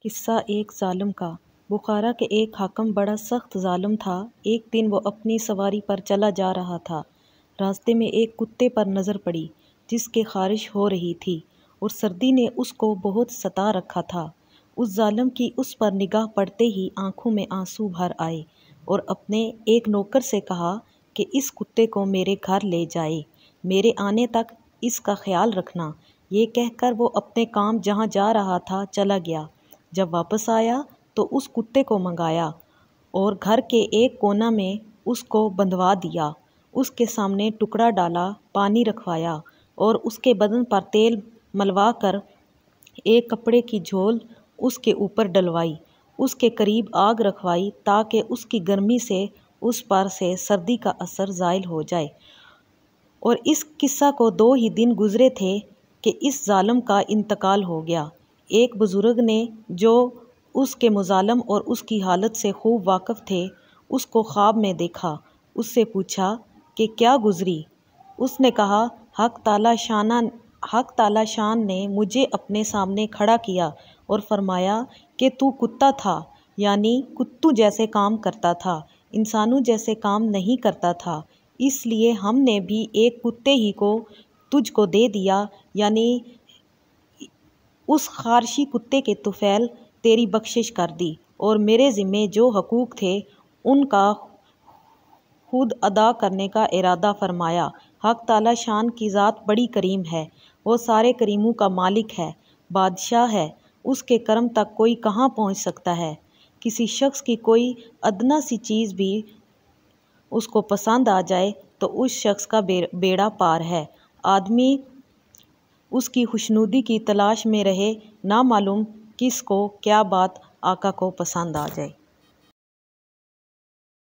किस्सा एक जालिम का। बुखारा के एक हाकिम बड़ा सख्त जालिम था। एक दिन वो अपनी सवारी पर चला जा रहा था। रास्ते में एक कुत्ते पर नज़र पड़ी जिसके ख़ारिश हो रही थी और सर्दी ने उसको बहुत सता रखा था। उस जालिम की उस पर निगाह पड़ते ही आंखों में आंसू भर आए और अपने एक नौकर से कहा कि इस कुत्ते को मेरे घर ले जाए, मेरे आने तक इसका ख्याल रखना। ये कहकर वो अपने काम जहाँ जा रहा था चला गया। जब वापस आया तो उस कुत्ते को मंगाया और घर के एक कोना में उसको बंधवा दिया। उसके सामने टुकड़ा डाला, पानी रखवाया और उसके बदन पर तेल मलवा कर एक कपड़े की झोल उसके ऊपर डलवाई। उसके करीब आग रखवाई ताकि उसकी गर्मी से उस पर से सर्दी का असर ज़ाइल हो जाए। और इस किस्सा को 2 ही दिन गुजरे थे कि इस जालिम का इंतकाल हो गया। एक बुज़ुर्ग ने जो उसके मुज़ालम और उसकी हालत से खूब वाकिफ़ थे, उसको ख्वाब में देखा। उससे पूछा कि क्या गुज़री? उसने कहा, हक ताला शान ने मुझे अपने सामने खड़ा किया और फरमाया कि तू कुत्ता था, यानी कुत्तू जैसे काम करता था, इंसानों जैसे काम नहीं करता था, इसलिए हमने भी एक कुत्ते ही को तुझको दे दिया, यानी उस खारशी कुत्ते के तुफैल तेरी बख्शिश कर दी और मेरे ज़िम्मे जो हकूक़ थे उनका खुद अदा करने का इरादा फरमाया। हक ताला शान की ज़ात बड़ी करीम है, वो सारे करीमों का मालिक है, बादशाह है। उसके करम तक कोई कहाँ पहुँच सकता है? किसी शख्स की कोई अदना सी चीज़ भी उसको पसंद आ जाए तो उस शख्स का बेड़ा पार है। आदमी उसकी खुशनुदी की तलाश में रहे, ना मालूम किस को क्या बात आका को पसंद आ जाए।